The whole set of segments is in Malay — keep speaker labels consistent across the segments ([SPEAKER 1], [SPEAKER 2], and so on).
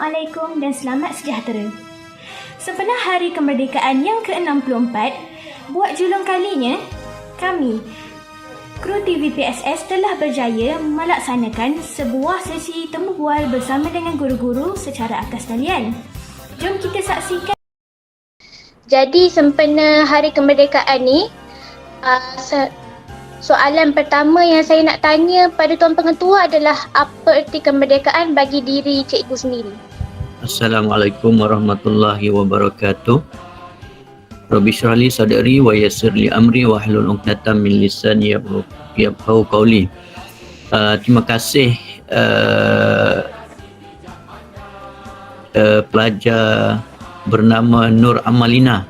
[SPEAKER 1] Assalamualaikum dan selamat sejahtera. Sempena Hari Kemerdekaan yang ke-64, buat julung kalinya, kami, kru TV PSS telah berjaya melaksanakan sebuah sesi temu bual bersama dengan guru-guru secara akas talian. Jom kita saksikan.
[SPEAKER 2] Jadi sempena Hari Kemerdekaan ni, soalan pertama yang saya nak tanya pada Tuan Pengetua adalah apa erti kemerdekaan bagi diri cikgu sendiri?
[SPEAKER 3] Assalamualaikum warahmatullahi wabarakatuh. Rabbi shrah li sadri wa yassir li amri wa hlul 'uqdatam min lisani yafqahu qawli. Terima kasih pelajar bernama Nur Amalina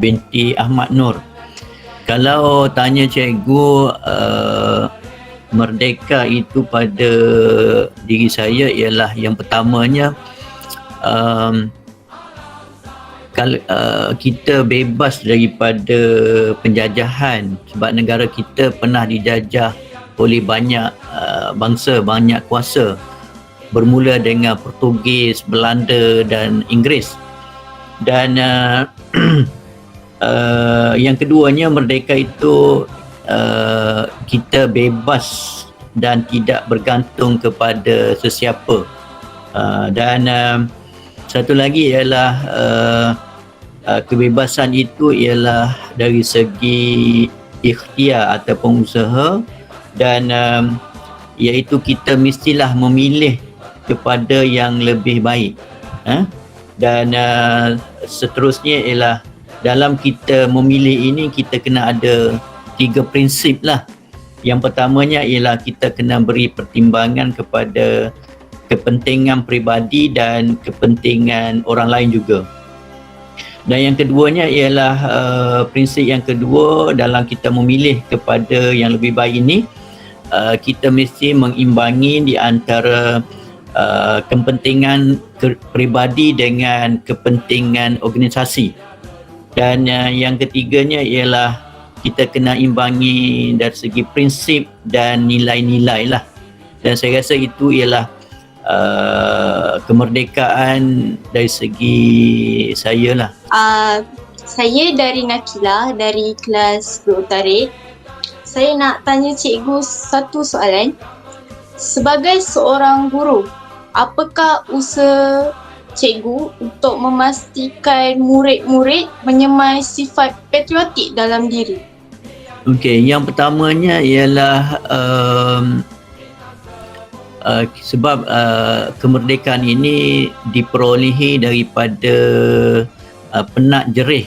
[SPEAKER 3] binti Ahmad Nur. Kalau tanya cikgu, merdeka itu pada diri saya ialah yang pertamanya, kalau kita bebas daripada penjajahan, sebab negara kita pernah dijajah oleh banyak bangsa, banyak kuasa, bermula dengan Portugis, Belanda dan Inggeris. Dan yang keduanya, merdeka itu kita bebas dan tidak bergantung kepada sesiapa. Dan satu lagi ialah kebebasan itu ialah dari segi ikhtiar ataupun usaha, dan iaitu kita mestilah memilih kepada yang lebih baik. Dan seterusnya ialah dalam kita memilih ini, kita kena ada 3 prinsip lah. Yang pertamanya ialah kita kena beri pertimbangan kepada kepentingan peribadi dan kepentingan orang lain juga. Dan yang keduanya ialah prinsip yang kedua, dalam kita memilih kepada yang lebih baik ini, kita mesti mengimbangi di antara kepentingan peribadi dengan kepentingan organisasi. Dan yang ketiganya ialah kita kena imbangi dari segi prinsip dan nilai-nilai lah. Dan saya rasa itu ialah kemerdekaan dari segi saya lah.
[SPEAKER 4] Saya dari Nakila, dari kelas Berutarik. Saya nak tanya cikgu satu soalan. Sebagai seorang guru, apakah usaha cikgu untuk memastikan murid-murid menyemai sifat patriotik dalam diri?
[SPEAKER 3] Okey, yang pertamanya ialah sebab kemerdekaan ini diperolehi daripada penak jerih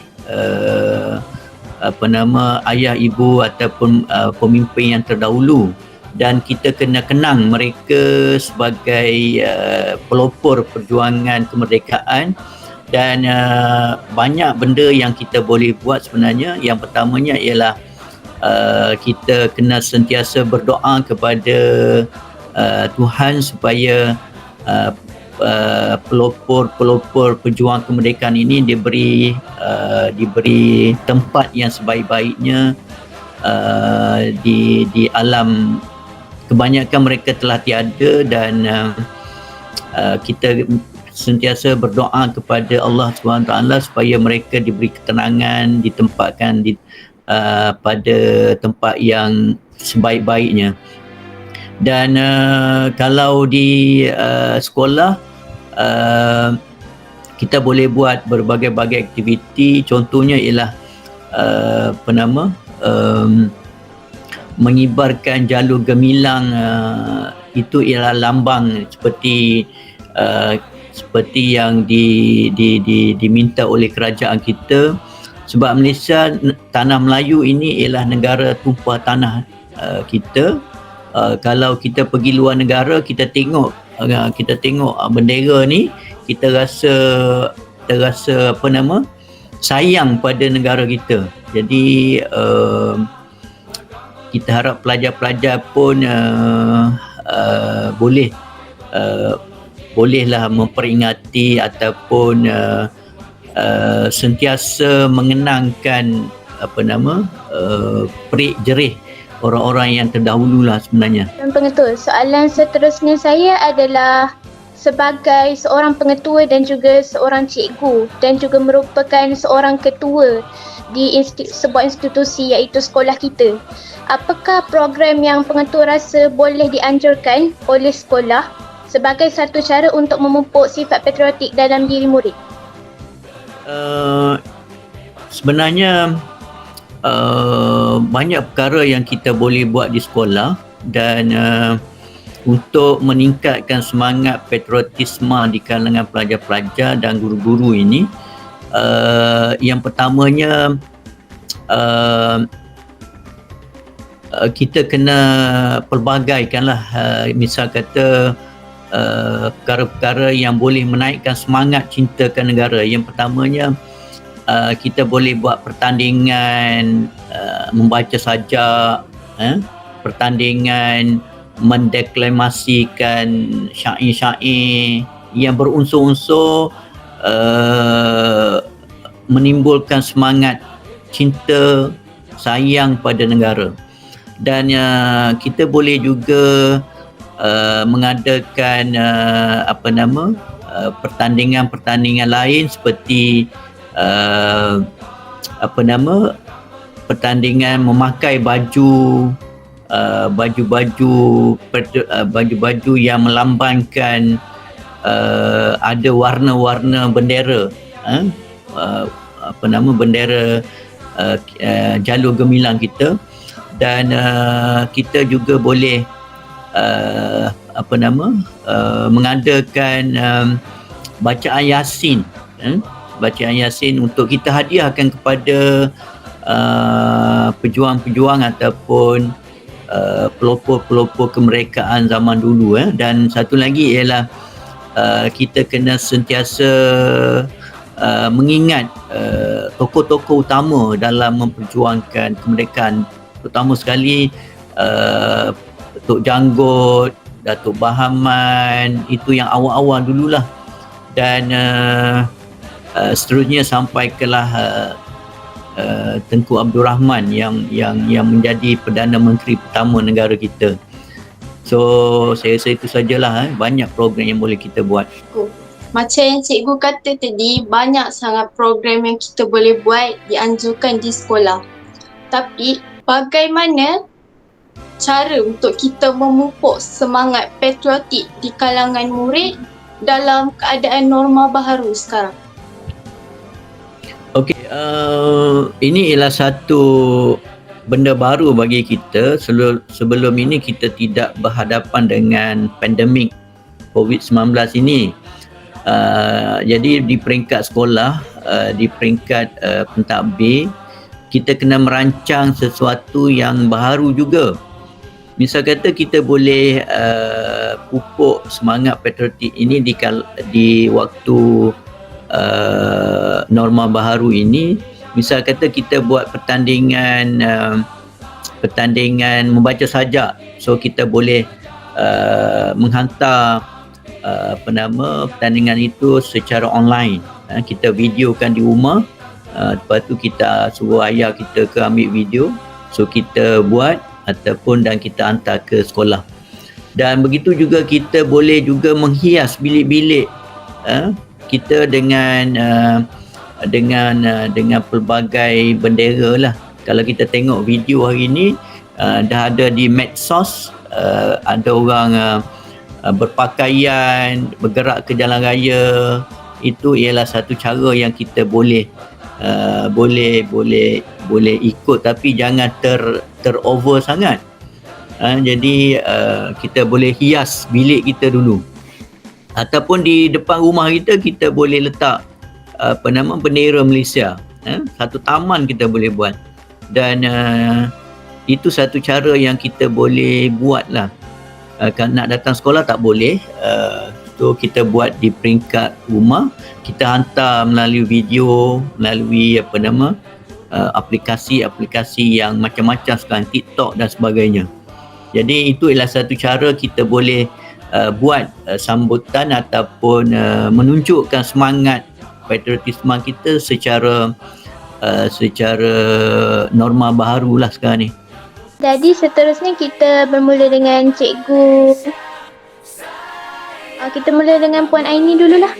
[SPEAKER 3] ayah ibu ataupun pemimpin yang terdahulu, dan kita kena kenang mereka sebagai pelopor perjuangan kemerdekaan. Dan banyak benda yang kita boleh buat sebenarnya. Yang pertamanya ialah kita kena sentiasa berdoa kepada Tuhan supaya pelopor pejuang kemerdekaan ini diberi tempat yang sebaik-baiknya di alam. Kebanyakan mereka telah tiada, dan kita sentiasa berdoa kepada Allah SWT supaya mereka diberi ketenangan, ditempatkan pada tempat yang sebaik-baiknya. Dan kalau di sekolah, kita boleh buat berbagai-bagai aktiviti. Contohnya ialah mengibarkan jalur gemilang. Itu ialah lambang seperti yang diminta oleh kerajaan kita. Sebab Malaysia, tanah Melayu ini ialah negara tumpah tanah kita. Kalau kita pergi luar negara, kita tengok bendera ni, kita rasa sayang pada negara kita. Jadi kita harap pelajar-pelajar pun bolehlah memperingati ataupun sentiasa mengenangkan perik jerih orang-orang yang terdahulu lah sebenarnya.
[SPEAKER 2] Tuan Pengetua, soalan seterusnya saya adalah sebagai seorang pengetua dan juga seorang cikgu dan juga merupakan seorang ketua di sebuah institusi iaitu sekolah kita. Apakah program yang pengetua rasa boleh dianjurkan oleh sekolah sebagai satu cara untuk memupuk sifat patriotik dalam diri murid?
[SPEAKER 3] Sebenarnya banyak perkara yang kita boleh buat di sekolah dan untuk meningkatkan semangat patriotisme di kalangan pelajar-pelajar dan guru-guru ini, yang pertamanya kita kena pelbagaikanlah, misal kata perkara-perkara yang boleh menaikkan semangat cintakan negara. Yang pertamanya kita boleh buat pertandingan membaca sajak, pertandingan mendeklamasikan syair-syair yang berunsur-unsur menimbulkan semangat cinta sayang pada negara. Dan kita boleh juga mengadakan pertandingan-pertandingan lain seperti pertandingan memakai baju yang melambangkan ada warna-warna bendera, bendera jalur gemilang kita. Dan kita juga boleh mengadakan bacaan Yasin, untuk kita hadiahkan kepada pejuang-pejuang ataupun pelopor-pelopor kemerdekaan zaman dulu. Dan satu lagi ialah kita kena sentiasa mengingat tokoh-tokoh utama dalam memperjuangkan kemerdekaan, terutama sekali Tok Janggut, Datuk Bahaman, itu yang awal-awal dululah. Dan seterusnya sampai kelah Tengku Abdul Rahman yang menjadi Perdana Menteri pertama negara kita. So saya rasa itu sajalah, banyak program yang boleh kita buat.
[SPEAKER 4] Macam yang cikgu kata tadi, banyak sangat program yang kita boleh buat, dianjurkan di sekolah. Tapi bagaimana cara untuk kita memupuk semangat patriotik di kalangan murid dalam keadaan norma baharu sekarang?
[SPEAKER 3] Okey, ini ialah satu benda baru bagi kita. Sebelum ini kita tidak berhadapan dengan pandemik COVID-19 ini. Jadi di peringkat sekolah, di peringkat pentadbir, kita kena merancang sesuatu yang baru juga. Misal kata kita boleh pupuk semangat patriotik ini di waktu norma baharu ini. Misal kata kita buat pertandingan membaca sajak. So kita boleh menghantar pertandingan itu secara online. Kita videokan di rumah. Lepas tu kita suruh ayah kita ke ambil video. So kita buat dan kita hantar ke sekolah. Dan begitu juga kita boleh juga menghias bilik-bilik kita dengan pelbagai bendera lah. Kalau kita tengok video hari ni, dah ada di medsos, ada orang berpakaian bergerak ke jalan raya. Itu ialah satu cara yang kita boleh ikut, tapi jangan over sangat. Jadi kita boleh hias bilik kita dulu, ataupun di depan rumah kita boleh letak bendera Malaysia. Satu taman kita boleh buat. Dan itu satu cara yang kita boleh buat lah. Kalau nak datang sekolah tak boleh, so kita buat di peringkat rumah. Kita hantar melalui video, melalui aplikasi-aplikasi yang macam-macam sekarang, TikTok dan sebagainya. Jadi itu ialah satu cara kita boleh buat sambutan ataupun menunjukkan semangat patriotisme kita secara norma baharu lah sekarang ni.
[SPEAKER 2] Jadi seterusnya kita bermula dengan cikgu Kita mula dengan Puan Aini dululah.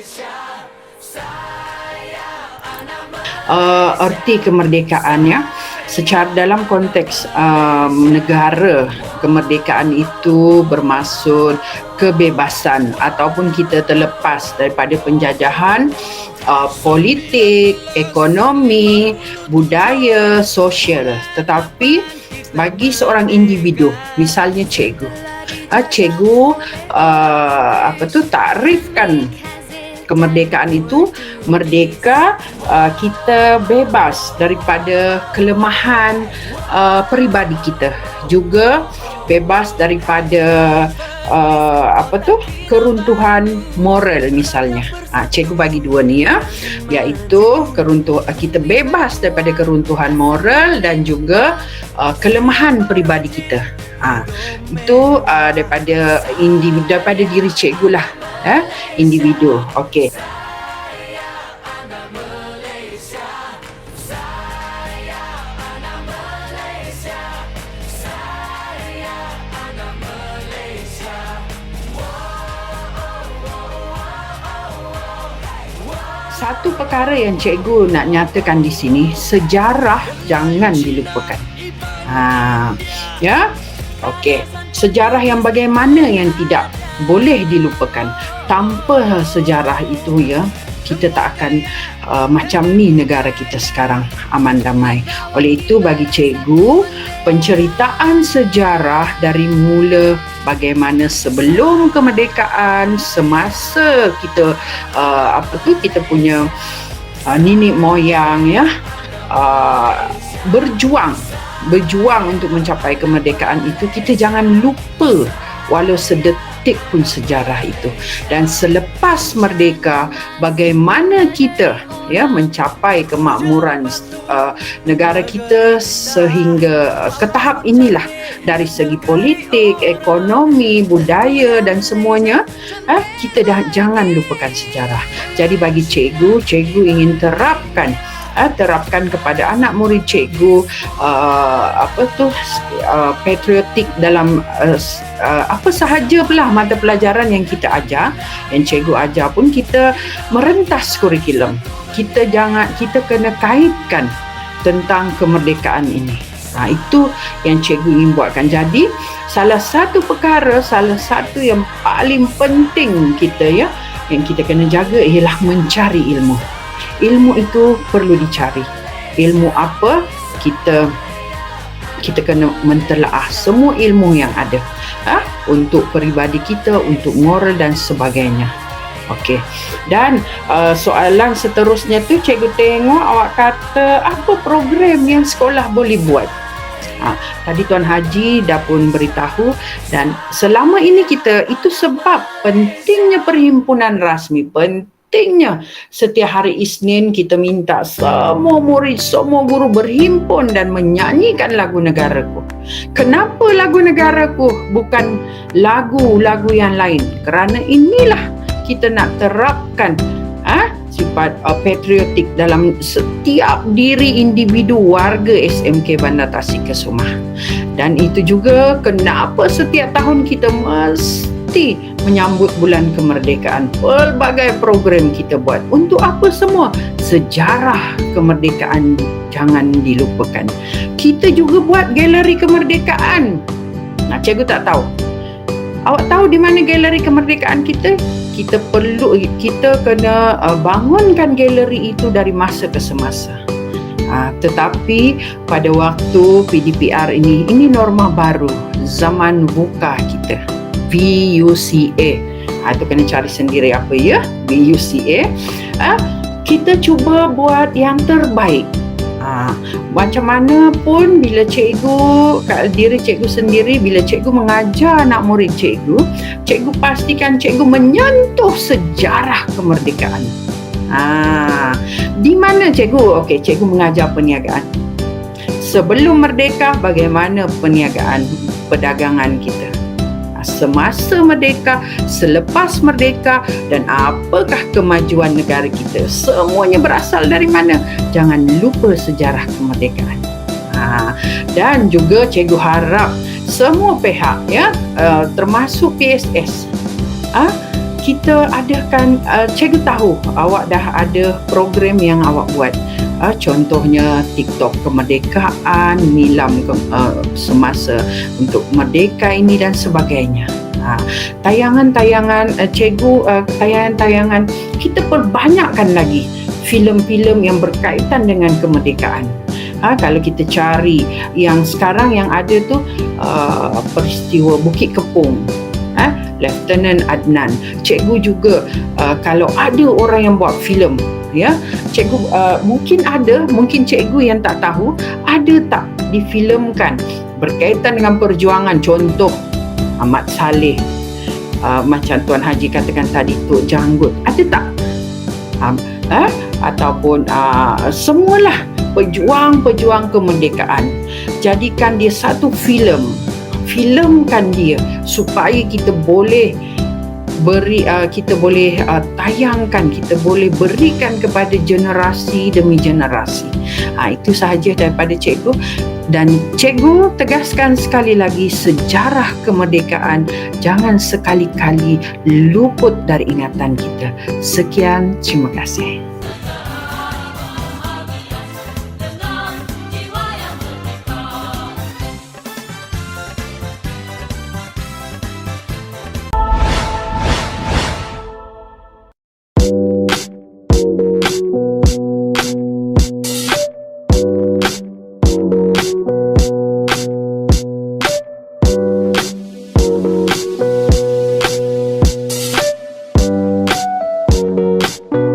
[SPEAKER 5] Erti kemerdekaan ya, secara dalam konteks negara, kemerdekaan itu bermaksud kebebasan ataupun kita terlepas daripada penjajahan politik, ekonomi, budaya, sosial. Tetapi bagi seorang individu, misalnya cikgu, takrifkan kemerdekaan itu merdeka, kita bebas daripada kelemahan peribadi kita, juga bebas daripada keruntuhan moral misalnya. Cikgu bagi dua ni ya, iaitu kita bebas daripada keruntuhan moral dan juga kelemahan peribadi kita. Itu daripada individu, daripada diri cikgu lah, individu. Okey. Satu perkara yang cikgu nak nyatakan di sini, sejarah jangan dilupakan. Ya. Okey. Sejarah yang bagaimana yang tidak boleh dilupakan. Tanpa sejarah itu ya, kita tak akan macam ni negara kita sekarang, aman damai. Oleh itu bagi cikgu, penceritaan sejarah dari mula bagaimana sebelum kemerdekaan, semasa kita kita punya nenek moyang ya, berjuang untuk mencapai kemerdekaan itu, kita jangan lupa walau sedetik pun sejarah itu. Dan selepas merdeka, bagaimana kita ya mencapai kemakmuran negara kita sehingga ke tahap inilah, dari segi politik, ekonomi, budaya dan semuanya, kita dah jangan lupakan sejarah. Jadi bagi cikgu ingin terapkan kepada anak murid cikgu patriotik dalam apa sahaja belah mata pelajaran yang kita ajar, yang cikgu ajar pun kita merentas kurikulum. Kita kena kaitkan tentang kemerdekaan ini. Itu yang cikgu ingin buatkan. Jadi salah satu yang paling penting kita ya, yang kita kena jaga ialah mencari ilmu. Ilmu itu perlu dicari. Ilmu apa? Kita kena mentelaah semua ilmu yang ada, untuk peribadi kita, untuk moral dan sebagainya. Okey. Dan soalan seterusnya tu, cikgu tengok awak kata apa program yang sekolah boleh buat. Tadi Tuan Haji dah pun beritahu, dan selama ini itu sebab pentingnya perhimpunan rasmi, pentingnya setiap hari Isnin kita minta semua murid, semua guru berhimpun dan menyanyikan lagu negaraku. Kenapa lagu negaraku bukan lagu-lagu yang lain? Kerana inilah kita nak terapkan sifat patriotik dalam setiap diri individu warga SMK Bandar Tasik Kesumah. Dan itu juga kenapa setiap tahun kita mesti menyambut bulan kemerdekaan. Pelbagai program kita buat. Untuk apa semua? Sejarah kemerdekaan jangan dilupakan. Kita juga buat galeri kemerdekaan. Cikgu tak tahu. Awak tahu di mana galeri kemerdekaan kita? Kita kena bangunkan galeri itu dari masa ke semasa. Tetapi pada waktu PDPR ini norma baru, zaman VUCA kita, VUCA. Itu kena cari sendiri apa ya, VUCA. Kita cuba buat yang terbaik. Macam mana pun bila diri cikgu sendiri, bila cikgu mengajar anak murid cikgu pastikan cikgu menyentuh sejarah kemerdekaan. Di mana cikgu? Okey, cikgu mengajar perniagaan. Sebelum merdeka, bagaimana perniagaan, perdagangan kita. Semasa merdeka, selepas merdeka, dan apakah kemajuan negara kita. Semuanya berasal dari mana? Jangan lupa sejarah kemerdekaan. Dan juga cikgu harap semua pihak ya, termasuk PSS, kita adakan, cikgu tahu awak dah ada program yang awak buat. Contohnya TikTok kemerdekaan, Nilam semasa untuk merdeka ini dan sebagainya. Tayangan-tayangan cikgu, tayangan-tayangan kita perbanyakkan lagi filem-filem yang berkaitan dengan kemerdekaan. Kalau kita cari yang sekarang yang ada tu peristiwa Bukit Kepong, Lieutenant Adnan. Cikgu juga kalau ada orang yang buat filem, ya, cikgu mungkin cikgu yang tak tahu ada tak difilemkan berkaitan dengan perjuangan, contoh Ahmad Saleh, macam Tuan Haji katakan tadi, Tok Janggut, ada tak? Ataupun semualah pejuang-pejuang kemerdekaan. Jadikan dia satu filemkan dia supaya kita boleh tayangkan, kita boleh berikan kepada generasi demi generasi. Itu sahaja daripada cikgu. Dan cikgu tegaskan sekali lagi, sejarah kemerdekaan jangan sekali-kali luput dari ingatan kita. Sekian, terima kasih.